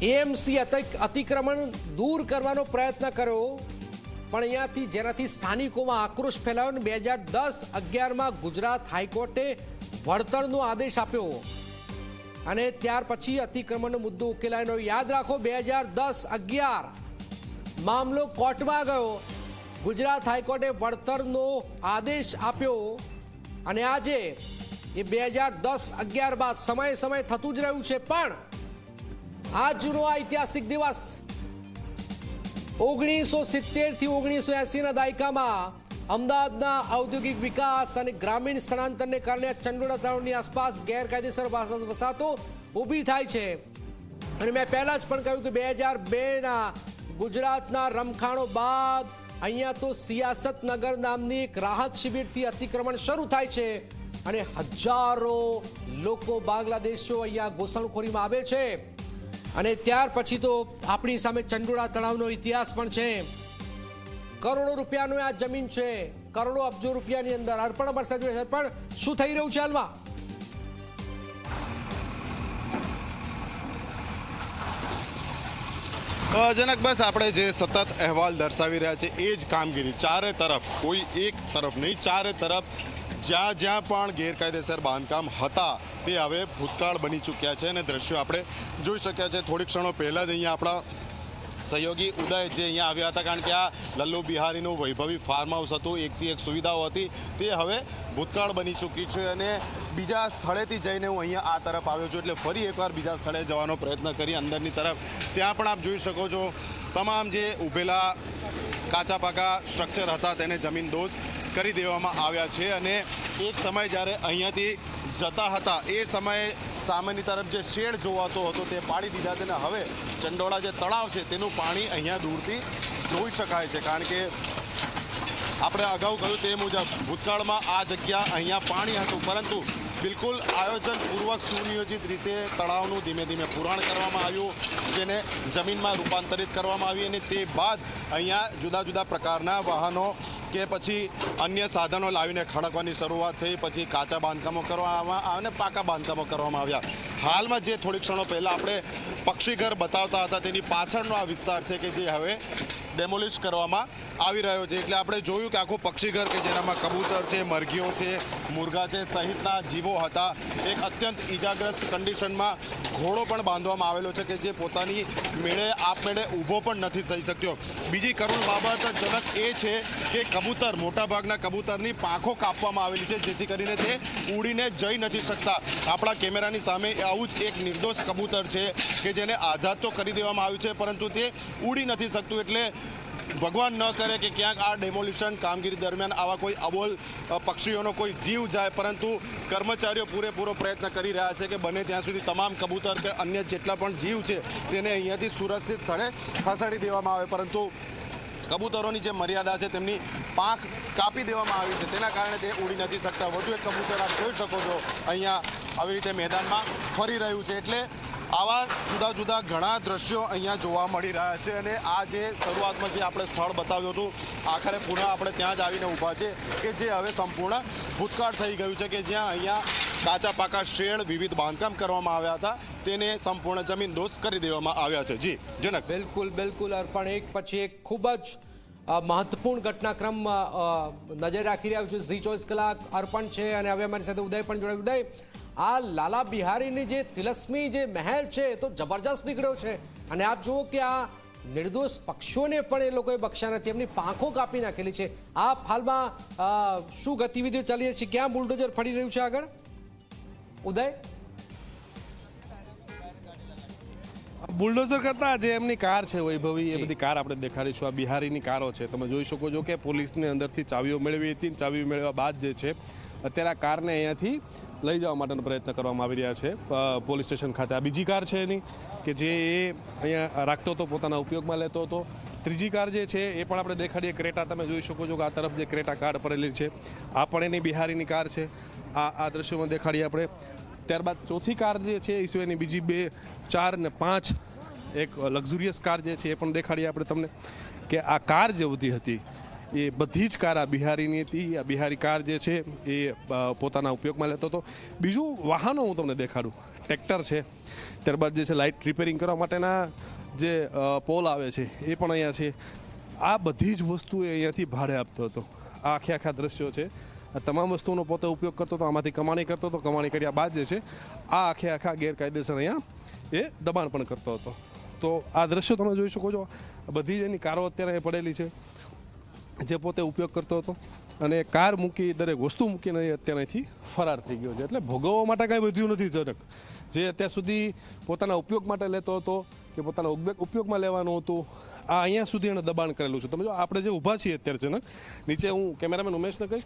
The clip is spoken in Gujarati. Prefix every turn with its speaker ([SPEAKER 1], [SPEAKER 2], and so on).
[SPEAKER 1] એએમસી અતિક્રમણ દૂર કરવાનો પ્રયત્ન કર્યો, પણ અહીંયાથી જેનાથી સ્થાનિકોમાં આક્રોશ ફેલાયો. 2010-11માં ગુજરાત હાઈકોર્ટે વળતરનો આદેશ આપ્યો અને ત્યાર પછી અતિક્રમણનો મુદ્દો ઉકેલાયો. યાદ રાખો, 2010-11 મામલો કોર્ટમાં ગયો, ગુજરાત હાઈકોર્ટે વળતરનો આદેશ આપ્યો અને આજે એ 2010-11 બાદ સમય થતું જ રહ્યું છે. પણ આજનો આ ઐતિહાસિક દિવસ 1970 થી 1980ના દાયકામાં અમદાવાદના ઔદ્યોગિક વિકાસ અને ગ્રામીણ સ્થળાંતરને કારણે ચંડોળા તળાવની આસપાસ ગેરકાયદેસર વસાહતો ઊભી થાય છે. અને મેં પહેલા જ પણ કહ્યું કે 2002ના ગુજરાતના રમખાણો બાદ અહીંયા તો સિયાસત નગર નામની એક રાહત શિબિરથી અતિક્રમણ શરૂ થાય છે અને હજારો લોકો બાંગ્લાદેશીઓ અહીંયા ઘૂસણખોરીમાં આવે છે. અને ત્યાર પછી તો આપણી સામે ચંડોળા તળાવનો ઇતિહાસ પણ છે. કરોડો રૂપિયાનો આ જમીન છે, કરોડો અબજો રૂપિયાની અંદર. અર્પણ અમારી સાથે જોડે. અર્પણ, શું થઈ રહ્યું છે હાલમાં?
[SPEAKER 2] જનક, બસ આપણે જે સતત અહેવાલ દર્શાવી રહ્યા છે એ જ કામગીરી ચારે તરફ, કોઈ એક તરફ નહીં, ચારે તરફ જ્યાં જ્યાં પણ ગેરકાયદેસર બાંધકામ હતા તે હવે ભૂતકાળ બની ચૂક્યા છે અને દ્રશ્યો આપણે જોઈ શક્યા છે. થોડીક ક્ષણો પહેલાં જ અહીંયા આપણા સહયોગી ઉદય જે અહીંયા આવ્યા હતા, કારણ કે આ લલ્લુ બિહારીનું વૈભવી ફાર્મ હાઉસ હતું, એકથી એક સુવિધાઓ હતી, તે હવે ભૂતકાળ બની ચૂકી છે. અને બીજા સ્થળેથી જઈને હું અહીંયા આ તરફ આવ્યો છું, એટલે ફરી એકવાર બીજા સ્થળે જવાનો પ્રયત્ન કરી અંદરની તરફ. ત્યાં પણ આપ જોઈ શકો છો તમામ જે ઊભેલા કાચા પાકા સ્ટ્રક્ચર હતા તેને જમીનદોઝ કરી દેવામાં આવ્યા છે. અને એક સમય જ્યારે અહીંયાથી જતા હતા એ સમયે સામેની તરફ જે શેડ જોવાતો હતો તે પાડી દીધા છે. અને હવે ચંડોળા જે તળાવ છે તેનું પાણી અહીંયા દૂરથી જોઈ શકાય છે, કારણ કે આપણે અગાઉ કહ્યું તે મુજબ ભૂતકાળમાં આ જગ્યા અહીંયા પાણી હતું, પરંતુ બિલકુલ આયોજનપૂર્વક સુનિયોજિત રીતે તળાવનું ધીમે ધીમે પુરાણ કરવામાં આવ્યું, જેને જમીનમાં રૂપાંતરિત કરવામાં આવી અને તે બાદ અહીંયા જુદા જુદા પ્રકારના વાહનો કે પછી અન્ય સાધનો લાવીને ખડકવાની શરૂઆત થઈ. પછી કાચા બાંધકામો કરવામાં અને પાકા બાંધકામો કરવામાં આવ્યા. હાલમાં જે થોડી ક્ષણો પહેલાં આપણે પક્ષીઘર બતાવતા હતા તેની પાછળનો આ વિસ્તાર છે કે જે હવે ડેમોલિશ કરવામાં આવી રહ્યો છે. એટલે આપણે જોયું કે આખું પક્ષીઘર કે જેનામાં કબૂતર છે, મરઘીઓ છે, મુરઘા છે સહિતના જીવો હતા, એક અત્યંત ઈજાગ્રસ્ત કન્ડિશનમાં ઘોડો પણ બાંધવામાં આવેલો છે કે જે પોતાની મેળે આપમેળે ઊભો પણ નથી થઈ શક્યો. બીજી કરુણ બાબતજનક એ છે કે કબૂતર, મોટાભાગના કબૂતરની પાંખો કાપવામાં આવેલી છે, જેથી કરીને તે ઉડીને જઈ નથી શકતા. આપણા કેમેરાની સામે આવું જ એક નિર્દોષ કબૂતર છે કે જેને આઝાદ તો કરી દેવામાં આવ્યું છે, પરંતુ તે ઉડી નથી શકતું. એટલે ભગવાન ન કરે કે ક્યાંક આ ડેમોલિશન કામગીરી દરમિયાન આવા કોઈ અબોલ પક્ષીઓનો કોઈ જીવ જાય, પરંતુ કર્મચારીઓ પૂરેપૂરો પ્રયત્ન કરી રહ્યા છે કે બને ત્યાં સુધી તમામ કબૂતર કે અન્ય જેટલા પણ જીવ છે તેને અહીંયાથી સુરક્ષિત સ્થળે ખસેડી દેવામાં આવે. પરંતુ કબૂતરોની જે મર્યાદા છે તેમની પાંખ કાપી દેવામાં આવી છે, તેના કારણે તે ઉડી નથી શકતા. વધુ એક કબૂતર આપ જોઈ શકો છો અહીંયા આવી રીતે મેદાનમાં ફરી રહ્યું છે. એટલે આવા જુદા જુદા ઘણા દ્રશ્યો અહીંયા જોવા મળી રહ્યા છે. અને આ જે શરૂઆતમાં જે આપણે સ્થળ બતાવ્યું હતું, આખરે પુનઃ આપણે ત્યાં જ આવીને ઊભા છે કે જે હવે સંપૂર્ણ ભૂતકાળ થઈ ગયું છે, કે જ્યાં અહીંયા કાચા પાકા શેડ, વિવિધ બાંધકામ કરવામાં આવ્યા હતા તેને સંપૂર્ણ જમીનદોઝ કરી દેવામાં આવ્યા છે. જી જનક.
[SPEAKER 1] બિલકુલ અર્પણ, એક પછી એક ખૂબ જ મહત્વપૂર્ણ ઘટનાક્રમ નજર રાખી રહ્યા છે. ઝી 24 કલાક અર્પણ છે અને હવે અમારી સાથે ઉદય પણ જોડાયું. ઉદય, આ લાલા બિહારીની જે તિલસ્મી જે મહેલ છે તો જબરજસ્ત નીકળ્યો છે અને આપ જુઓ કે આ નિર્દોષ પક્ષીઓને પણ એ લોકોએ બખ્યા નથી, એમની પાંખો કાપી નાખેલી છે. આપ હાલમાં શું ગતિવિધિઓ ચાલી રહી છે, ક્યાં બુલડોઝર ફરી રહ્યું છે આગળ? ઉદય,
[SPEAKER 3] બુલડોઝર કરતા જે એમની કાર છે વૈભવી, એ બધી કાર આપણે દેખાડીશું. આ બિહારીની કારો છે, તમે જોઈ શકો છો કે પોલીસની અંદરથી ચાવીઓ મેળવી હતી. ચાવીઓ મેળવ્યા બાદ જે છે અત્યારે આ કારને અહીંયાથી લઈ જવા માટેનો પ્રયત્ન કરવામાં આવી રહ્યા છે પોલીસ સ્ટેશન ખાતે. આ બીજી કાર છે એની કે જે એ અહીંયા રાખતો હતો, પોતાના ઉપયોગમાં લેતો હતો. ત્રીજી કાર જે છે એ પણ આપણે દેખાડીએ, ક્રેટા. તમે જોઈ શકો છો કે આ તરફ જે ક્રેટા કાર પડેલી છે આ પણ એની બિહારીની કાર છે. આ દ્રશ્યોમાં દેખાડીએ આપણે. ત્યારબાદ ચોથી કાર જે છે એ સિવાયની બીજી 2, 4 અને 5 એક લક્ઝુરિયસ કાર જે છે એ પણ દેખાડીએ આપણે તમને કે આ કાર જે બધી હતી એ બધી જ કાર આ બિહારીની હતી. આ બિહારી કાર જે છે એ પોતાના ઉપયોગમાં લેતો હતો. બીજું વાહનો હું તમને દેખાડું. ટ્રેક્ટર છે, ત્યારબાદ જે છે લાઇટ રિપેરિંગ કરવા માટેના જે પોલ આવે છે એ પણ અહીંયા છે. આ બધી જ વસ્તુ એ અહીંયાથી ભાડે આપતો હતો. આ આખા દ્રશ્યો છે. આ તમામ વસ્તુઓનો પોતે ઉપયોગ કરતો હતો, આમાંથી કમાણી કરતો હતો. કમાણી કર્યા બાદ જે છે આ આખા ગેરકાયદેસર અહીંયા એ દબાણ પણ કરતો હતો. તો આ દ્રશ્યો તમે જોઈ શકો છો. બધી જ એની કારો અત્યારે અહીં પડેલી છે જે પોતે ઉપયોગ કરતો હતો, અને કાર મૂકી, દરેક વસ્તુ મૂકીને અત્યારે અહીંથી ફરાર થઈ ગયો છે. એટલે ભોગવવા માટે કાંઈ વધ્યું નથી જનક. જે અત્યાર સુધી પોતાના ઉપયોગ માટે લેતો હતો કે પોતાના ઉપયોગમાં લેવાનું હતું, આ અહીંયા સુધી એણે દબાણ કરેલું છે. તમે જો આપણે જે ઊભા છીએ અત્યારે જનક, નીચે હું કેમેરામેન ઉમેશને કહીશ કે